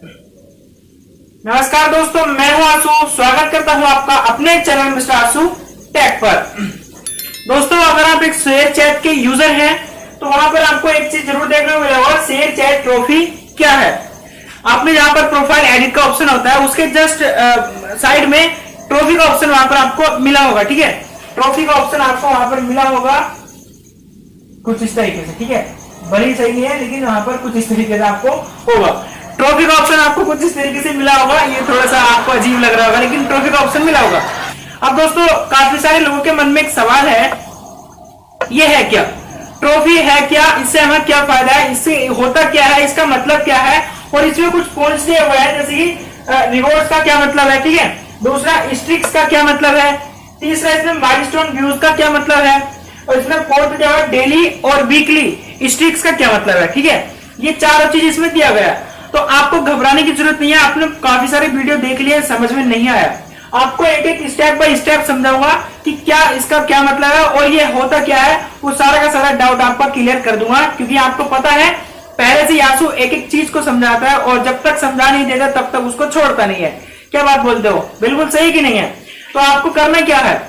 नमस्कार दोस्तों, मैं हूं आशु। स्वागत करता हूं आपका अपने चैनल मिस्टर आशु टेक पर। दोस्तों, अगर आप एक शेयर चैट के यूजर हैं तो वहां पर आपको एक चीज जरूर देखने को मिलेगा, शेयर चैट ट्रॉफी क्या है। आपने जहां पर प्रोफाइल एडिट का ऑप्शन होता है उसके जस्ट साइड में ट्रॉफी का ऑप्शन वहां पर आपको मिला होगा। ठीक है, ट्रॉफी का ऑप्शन आपको वहां पर मिला होगा कुछ इस तरीके से। ठीक है, बड़ी सही नहीं है लेकिन वहां पर कुछ इस तरीके से आपको होगा। ट्रॉफी का ऑप्शन आपको कुछ इस तरीके से मिला होगा। ये थोड़ा सा आपको अजीब लग रहा होगा लेकिन ट्रॉफी का ऑप्शन मिला होगा। अब दोस्तों, काफी सारे लोगों के मन में एक सवाल है, ये है क्या ट्रॉफी है, क्या इससे हमें क्या फायदा है, इससे होता क्या है, इसका मतलब क्या है, और इसमें कुछ पॉइंट्स दिए हुए हैं जैसे कि रिवॉर्ड्स का क्या मतलब है। ठीक है, दूसरा स्ट्रिक्स का क्या मतलब है, तीसरा इसमें माइलस्टोन व्यूज का क्या मतलब है, और इसमें फोर्थ क्या है डेली और वीकली स्ट्रिक्स का क्या मतलब है। ठीक है, ये चारों चीज इसमें दिया गया है। तो आपको घबराने की जरूरत नहीं है। आपने काफी सारे वीडियो देख लिए, समझ में नहीं आया, आपको एक एक स्टेप बाय स्टेप समझाऊंगा कि क्या इसका क्या मतलब है और ये होता क्या है। वो सारा का सारा डाउट आपका क्लियर कर दूंगा, क्योंकि आपको पता है पहले से यासु एक एक चीज को समझाता है और जब तक समझा नहीं देता तब तक उसको छोड़ता नहीं है। क्या बात बोलते हो, बिल्कुल सही कि नहीं है। तो आपको करना क्या है,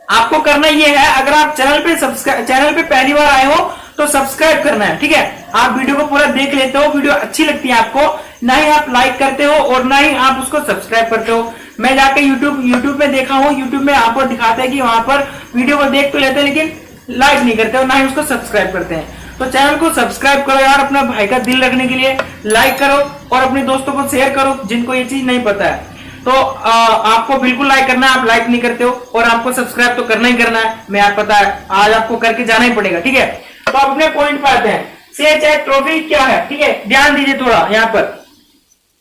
आपको करना यह है, अगर आप चैनल पे पहली बार आए हो तो सब्सक्राइब करना है। ठीक है, आप वीडियो को पूरा देख लेते हो, वीडियो अच्छी लगती है आपको, ना ही आप लाइक करते हो और ना ही आप उसको सब्सक्राइब करते हो। मैं जाके यूट्यूब में देखा हूं, यूट्यूब में आपको दिखाता है कि वहां पर वीडियो को देख तो लेते हैं लेकिन लाइक नहीं करते हो, ना ही उसको सब्सक्राइब करते हैं। तो चैनल को सब्सक्राइब करो यार, अपना भाई का दिल रखने के लिए लाइक करो और अपने दोस्तों को शेयर करो जिनको ये चीज नहीं पता है। तो आपको बिल्कुल लाइक करना है, आप लाइक नहीं करते हो, और आपको सब्सक्राइब तो करना ही करना है। मैं आप पता है आज आपको करके जाना ही पड़ेगा। ठीक है, तो अपने पॉइंट पर आते हैं। शेयर चैट ट्रॉफी क्या है, ठीक है, ध्यान दीजिए थोड़ा। यहाँ पर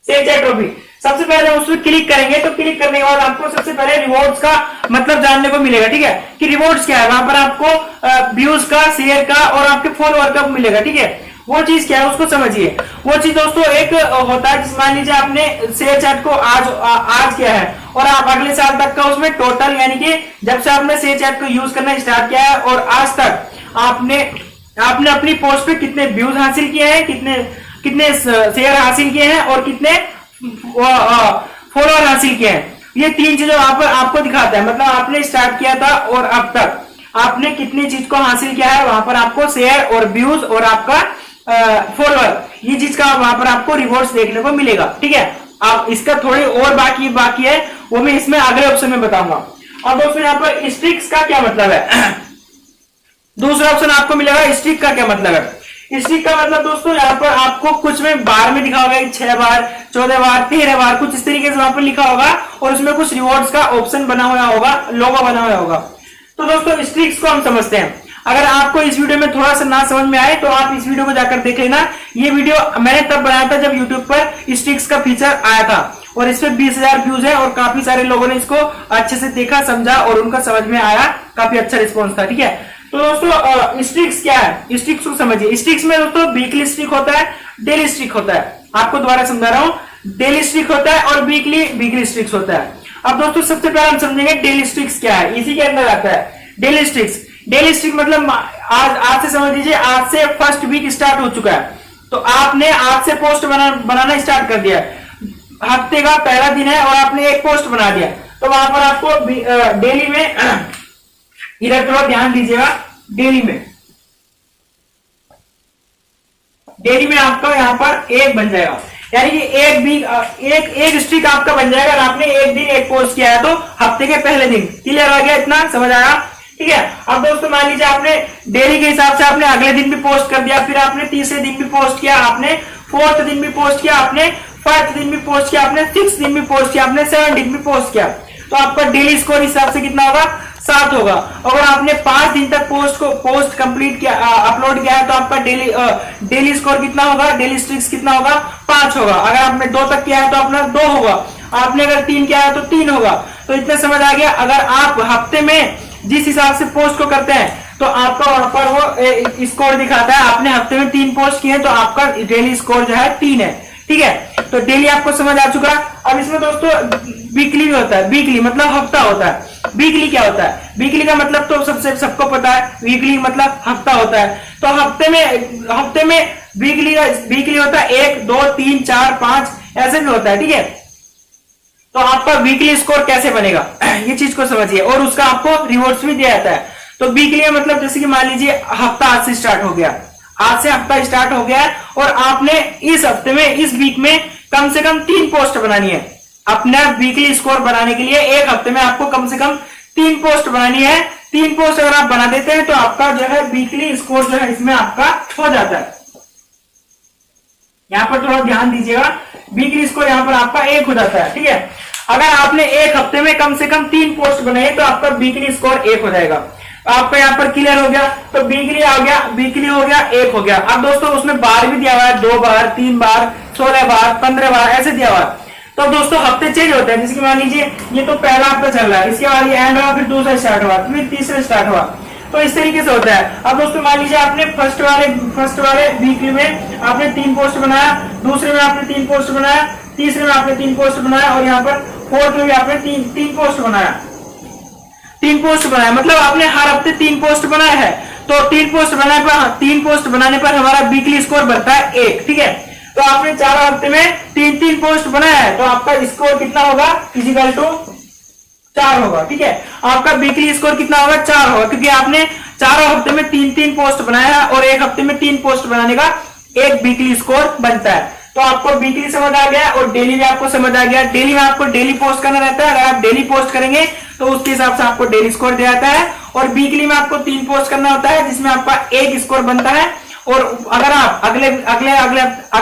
शेयर चैट ट्रॉफी, सबसे पहले उस पर क्लिक करेंगे तो क्लिक करने के बाद आपको सबसे पहले रिवॉर्ड्स का मतलब जानने को मिलेगा। ठीक है, कि रिवॉर्ड्स क्या है, वहां पर आपको व्यूज का, शेयर का और आपके फॉलोअर का मिलेगा। ठीक है, वो चीज क्या है उसको समझिए। वो चीज दोस्तों एक होता है, जिस मान लीजिए आपने शेयर चैट को आज किया है और आप अगले साल तक का उसमें टोटल, यानी कि जब से आपने शेयर चैट को यूज करना स्टार्ट किया है और आज तक आपने अपनी पोस्ट पे कितने व्यूज हासिल किए हैं, कितने शेयर हासिल किए हैं और कितने फॉलोअर हासिल किए हैं, ये तीन चीजें वहां पर आपको दिखाता है। मतलब आपने स्टार्ट किया था और अब तक आपने कितनी चीज को हासिल किया है, वहां पर आपको शेयर और व्यूज और आपका फॉलोअर, ये चीज का वहां पर आपको रिवॉर्ड्स देखने को मिलेगा। ठीक है, अब इसका थोड़ी और बाकी है, वो मैं इसमें अगले ऑप्शन में बताऊंगा। अब दोस्तों यहाँ पर स्ट्रिक्स का क्या मतलब है, दूसरा ऑप्शन आपको मिलेगा स्ट्रिक का क्या मतलब है। स्ट्रिक का मतलब दोस्तों यहाँ पर आपको कुछ में बार में दिखा होगा, 6 बार 14 बार 13 बार कुछ इस तरीके से वहां पर लिखा होगा और उसमें कुछ रिवॉर्ड्स का ऑप्शन बना हुआ होगा, लोगो बना हुआ होगा। तो दोस्तों स्ट्रिक्स को हम समझते हैं। अगर आपको इस वीडियो में थोड़ा सा ना समझ में आए तो आप इस वीडियो को जाकर देख लेना। ये वीडियो मैंने तब बनाया था जब यूट्यूब पर स्ट्रिक्स का फीचर आया था और इस पे 20,000 व्यूज है और काफी सारे लोगों ने इसको अच्छे से देखा, समझा और उनका समझ में आया, काफी अच्छा रिस्पॉन्स था। ठीक है, तो दोस्तों स्ट्रिक्स क्या है, स्ट्रिक्स को समझिए। स्ट्रिक्स में दोस्तों वीकली स्ट्रिक होता है, डेली स्ट्रिक होता है। आपको दोबारा समझा रहा हूं, डेली स्ट्रिक होता है और वीकली स्ट्रिक्स होता है। अब दोस्तों सबसे पहले हम समझेंगे डेली स्ट्रिक्स क्या है, इसी के अंदर आता है डेली स्ट्रिक्स। डेली स्ट्रिक मतलब आज से समझ लीजिए, आज से फर्स्ट वीक स्टार्ट हो चुका है तो आपने आज से पोस्ट बनाना स्टार्ट कर दिया। हफ्ते का पहला दिन है और आपने एक पोस्ट बना दिया, तो वहां पर आपको डेली में इधर थोड़ा ध्यान दीजिएगा, डेली में आपका यहाँ पर एक बन जाएगा, यानी कि एक स्ट्रिक आपका बन जाएगा। अगर आपने एक दिन एक पोस्ट किया है तो हफ्ते के पहले दिन। क्लियर हो गया, इतना समझ आया। ठीक है, अब दोस्तों मान लीजिए आपने डेली के हिसाब से आपने अगले दिन भी पोस्ट कर दिया, फिर आपने तीसरे दिन भी पोस्ट किया, आपने फोर्थ दिन भी पोस्ट किया, आपने फर्स्ट दिन भी पोस्ट किया, आपने 6 दिन भी पोस्ट किया, आपने 7 दिन भी पोस्ट किया, तो आपका डेली स्कोर हिसाब से कितना होगा, 7 होगा। अगर आपने 5 दिन तक पोस्ट कंप्लीट किया, अपलोड किया है तो आपका डेली स्कोर कितना होगा, डेली स्ट्रिक्स कितना होगा, 5 होगा। अगर आपने 2 तक किया है तो अपना 2 होगा, आपने अगर 3 किया है तो 3 होगा। तो इतना समझ आ गया। अगर आप हफ्ते में जिस हिसाब से पोस्ट को करते हैं तो आपका वहां पर वो स्कोर दिखाता है। आपने हफ्ते में 3 पोस्ट किए तो आपका डेली स्कोर जो है 3 है। ठीक है, तो डेली आपको समझ आ चुका। अब इसमें दोस्तों वीकली भी होता है, वीकली मतलब हफ्ता होता है। वीकली क्या होता है, वीकली का मतलब तो सबको पता है, वीकली मतलब हफ्ता होता है। तो हफ्ते में वीकली होता है 1 2 3 4 5 ऐसे भी होता है, ठीक है। तो आपका वीकली स्कोर कैसे बनेगा ये चीज को समझिए, और उसका आपको रिवॉर्ड्स भी दिया जाता है। तो वीकली मतलब जैसे कि मान लीजिए हफ्ता आज से स्टार्ट हो गया, आज से हफ्ता स्टार्ट हो गया और आपने इस हफ्ते में, इस वीक में कम से कम 3 पोस्ट बनानी है। अपना वीकली स्कोर बनाने के लिए एक हफ्ते में आपको कम से कम 3 पोस्ट बनानी है। 3 पोस्ट अगर आप बना देते हैं तो आपका जो है वीकली स्कोर जो है इसमें आपका हो जाता है। यहां पर थोड़ा ध्यान दीजिएगा, वीकली स्कोर यहां पर आपका 1 हो जाता है, ठीक है। अगर आपने एक हफ्ते में कम से कम 3 पोस्ट बनाए तो आपका वीकली स्कोर 1 हो जाएगा। आपका यहाँ पर क्लियर हो गया, तो वीकली आ गया, वीकली हो गया, 1 हो गया। अब दोस्तों उसमें बार भी दिया हुआ है, 2 बार 3 बार 16 बार 15 बार ऐसे दिया हुआ है। तो दोस्तों हफ्ते चेंज होते हैं, जैसे कि मान लीजिए ये तो पहला हफ्ता चल रहा है, इसके बाद ये एंड हुआ, फिर दूसरा स्टार्ट हुआ, फिर तीसरा स्टार्ट हुआ, तो इस तरीके से होता है। अब दोस्तों मान लीजिए आपने फर्स्ट वाले वीकली में आपने 3 पोस्ट बनाया, दूसरे में आपने 3 पोस्ट बनाया, तीसरे में आपने 3 पोस्ट बनाया और यहाँ पर फोर्थ में भी आपने 3 पोस्ट बनाया। 3 पोस्ट बनाया मतलब आपने हर हफ्ते 3 पोस्ट बनाया है। तो 3 पोस्ट बनाने पर हमारा वीकली स्कोर बनता है 1, ठीक है। तो आपने 4 हफ्ते में 3 पोस्ट बनाया है, तो आपका स्कोर कितना होगा, इक्वल टू 4 होगा, ठीक है। आपका वीकली स्कोर कितना होगा, 4 होगा, क्योंकि आपने 4 हफ्ते में 3 पोस्ट बनाया है और एक हफ्ते में 3 पोस्ट बनाने का एक वीकली स्कोर बनता है। तो आपको वीकली समझ आ गया और डेली भी आपको समझ आ गया। डेली में आपको डेली पोस्ट करना रहता है, अगर आप डेली पोस्ट करेंगे तो उसके हिसाब से आपको डेली स्कोर दिया जाता है। और वीकली में आपको 3 पोस्ट करना होता है जिसमें आपका 1 स्कोर बनता है। और अगर आप अगले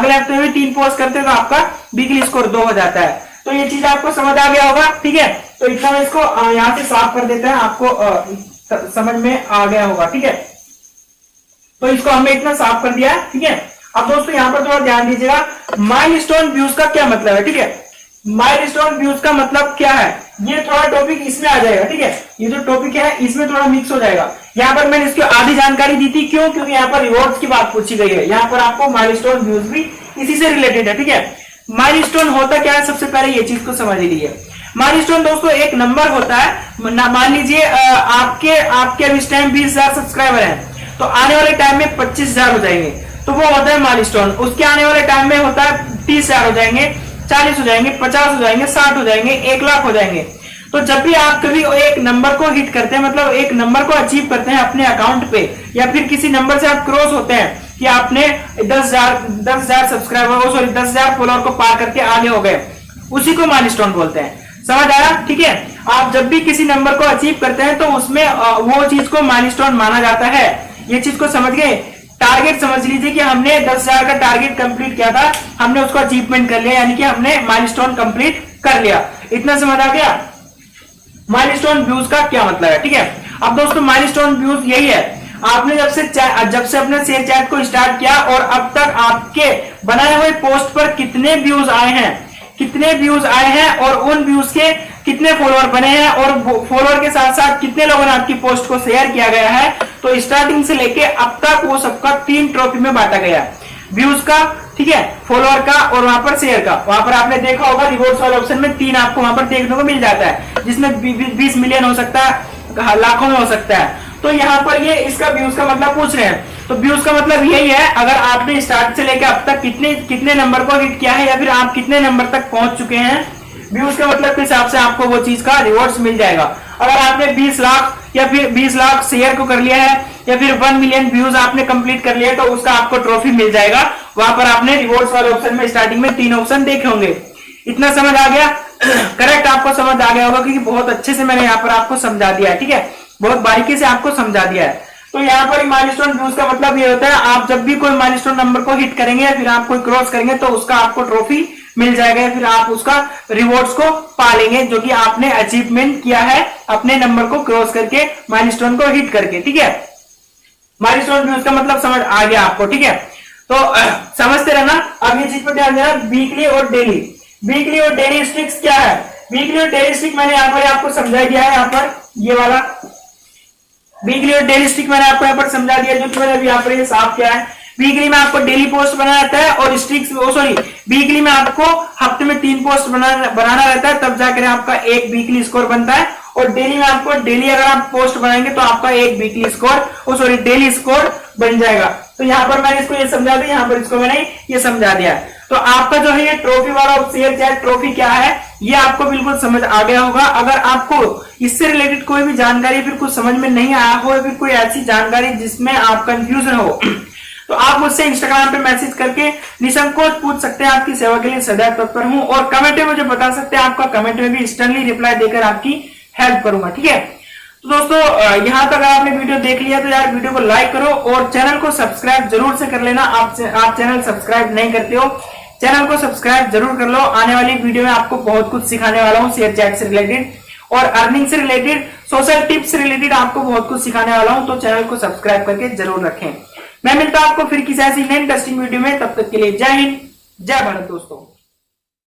हफ्ते में भी 3 पोस्ट करते हैं तो आपका वीकली स्कोर 2 हो जाता है। तो ये चीज आपको समझ आ गया होगा, ठीक है। तो इतना मैं इसको यहाँ से साफ कर देते हैं, आपको समझ में आ गया होगा, ठीक है। तो इसको हमने इतना साफ कर दिया, ठीक है। अब दोस्तों यहाँ पर थोड़ा ध्यान दीजिएगा, माइलस्टोन व्यूज का क्या मतलब है, ठीक है। माइलस्टोन व्यूज का मतलब क्या है, ये थोड़ा टॉपिक इसमें आ जाएगा, ठीक है। ये जो टॉपिक है इसमें थोड़ा मिक्स हो जाएगा। यहाँ पर मैंने इसकी आधी जानकारी दी थी, क्यों, क्योंकि यहाँ पर रिवॉर्ड्स की बात पूछी गई है। यहाँ पर आपको माइलस्टोन व्यूज भी इसी से रिलेटेड है, ठीक है। माइलस्टोन होता क्या है, सबसे पहले ये चीज को समझ लीजिए। माइलस्टोन दोस्तों एक नंबर होता है। मान लीजिए आपके अब इस टाइम 20,000 सब्सक्राइबर हैं, तो आने वाले टाइम में 25,000 हो जाएंगे, तो वो होता है माइलस्टोन। उसके आने वाले टाइम में होता है 30,000 हो जाएंगे, 40 हो जाएंगे, 50 हो जाएंगे, 60 हो जाएंगे, 1 लाख हो जाएंगे। तो जब भी आप कभी एक नंबर को हिट करते हैं, मतलब एक नंबर को अचीव करते हैं अपने अकाउंट पे, या फिर किसी नंबर से आप क्रॉस होते हैं कि आपने 10,000 सब्सक्राइबर, सॉरी 10,000 फॉलोअर को पार करके आगे हो गए, उसी को माइलस्टोन बोलते हैं। समझ आया, ठीक है। आप जब भी किसी नंबर को अचीव करते हैं तो उसमें वो चीज को माइलस्टोन माना जाता है। ये चीज को समझ गए। टारगेट समझ लीजिए कि हमने 10,000 का टारगेट कंप्लीट किया था, हमने उसको अचीवमेंट कर लिया, यानी कि हमने माइलस्टोन कंप्लीट कर लिया। इतना समझ आ गया माइलस्टोन व्यूज का क्या मतलब है, ठीक है। अब दोस्तों माइलस्टोन व्यूज यही है, आपने जब से अपने शेयर चैट को स्टार्ट किया और अब तक आपके बनाए हुए पोस्ट पर कितने व्यूज आए हैं और उन व्यूज के कितने फॉलोअर बने हैं और फॉलोअर के साथ साथ कितने लोगों ने आपकी पोस्ट को शेयर किया गया है। तो स्टार्टिंग से लेके अब तक वो सबका 3 ट्रॉफी में बांटा गया है, व्यूज का, ठीक है, फॉलोअर का और वहां पर शेयर का। वहां पर आपने देखा होगा रिवॉर्ड्स वाले ऑप्शन में 3 आपको वहां पर देखने को मिल जाता है, जिसमें 20 मिलियन हो सकता है, लाखों में हो सकता है। तो यहाँ पर ये इसका व्यूज का मतलब पूछ रहे हैं। तो व्यूज का मतलब यही है, अगर आपने स्टार्ट से लेकर अब तक कितने नंबर को हिट किया है या फिर आप कितने नंबर तक पहुंच चुके हैं, व्यूज के मतलब के हिसाब से आपको वो चीज का रिवॉर्ड्स मिल जाएगा। अगर आपने 20 लाख या फिर 20 लाख शेयर को कर लिया है या फिर 1 मिलियन व्यूज आपने कंप्लीट कर लिया है, तो उसका आपको ट्रॉफी मिल जाएगा। वहां पर आपने रिवॉर्ड्स वाले ऑप्शन में स्टार्टिंग में 3 ऑप्शन देखे होंगे। इतना समझ आ गया करेक्ट, आपको समझ आ गया होगा क्योंकि बहुत अच्छे से मैंने यहाँ पर आपको समझा दिया है, ठीक है, बहुत बारीकी से आपको समझा दिया है। तो यहाँ पर माइलस्टोन व्यूज का मतलब ये होता है, आप जब भी कोई माइलस्टोन नंबर को हिट करेंगे या फिर आप कोई क्रॉस करेंगे तो उसका आपको ट्रॉफी मिल जाएगा या फिर आप उसका रिवॉर्ड्स को पालेंगे जो कि आपने अचीवमेंट किया है अपने नंबर को क्रॉस करके, माइलस्टोन को हिट करके, ठीक है। माइलस्टोन व्यूज का मतलब समझ आ गया आपको, ठीक है। तो समझते रहना। अब ये चीज पर ध्यान देना, वीकली और डेली स्ट्रिक्स क्या है। वीकली और डेली स्ट्रिक मैंने यहाँ पर आपको समझा दिया है, यहाँ पर ये वाला वीकली और डेली स्ट्रिक मैंने आपको यहाँ पर समझा दिया, जो कि मैंने अभी यहाँ पर ये साफ किया है। वीकली में आपको डेली पोस्ट बनाना रहता है और स्ट्रिक्स वीकली में आपको हफ्ते में 3 पोस्ट बनाना रहता है, तब जाकर आपका एक वीकली स्कोर बनता है। और डेली में आपको डेली अगर आप पोस्ट बनाएंगे तो आपका एक वीकली स्कोर डेली स्कोर बन जाएगा। तो यहाँ पर मैंने इसको ये समझा दिया, यहाँ पर इसको मैंने ये समझा दिया। तो आपका जो है ये ट्रॉफी वाला शेयर चैट ट्रॉफी क्या है ये आपको बिल्कुल समझ आ गया होगा। अगर आपको इससे रिलेटेड कोई भी जानकारी फिर कुछ समझ में नहीं आया हो, फिर कोई ऐसी जानकारी जिसमें आप कंफ्यूजन हो, तो आप मुझसे इंस्टाग्राम पे मैसेज करके निसंकोच पूछ सकते हैं। आपकी सेवा के लिए सदैव तत्पर हूं और कमेंट में मुझे बता सकते हैं। आपका कमेंट में भी इंस्टेंटली रिप्लाई देकर आपकी हेल्प करूंगा, ठीक है। तो दोस्तों यहां तक अगर आपने वीडियो देख लिया तो यार वीडियो को लाइक करो और चैनल को सब्सक्राइब जरूर से कर लेना। आप चैनल सब्सक्राइब नहीं करते हो, चैनल को सब्सक्राइब जरूर कर लो। आने वाली वीडियो में आपको बहुत कुछ सिखाने वाला हूँ शेयर चैट से रिलेटेड और अर्निंग से रिलेटेड, सोशल टिप्स से रिलेटेड आपको बहुत कुछ सिखाने वाला हूँ। तो चैनल को सब्सक्राइब करके जरूर रखें। मैं मिलता हूं आपको फिर किसी ऐसी नई इंटरेस्टिंग वीडियो में, तब तक के लिए जय हिंद जय भारत दोस्तों।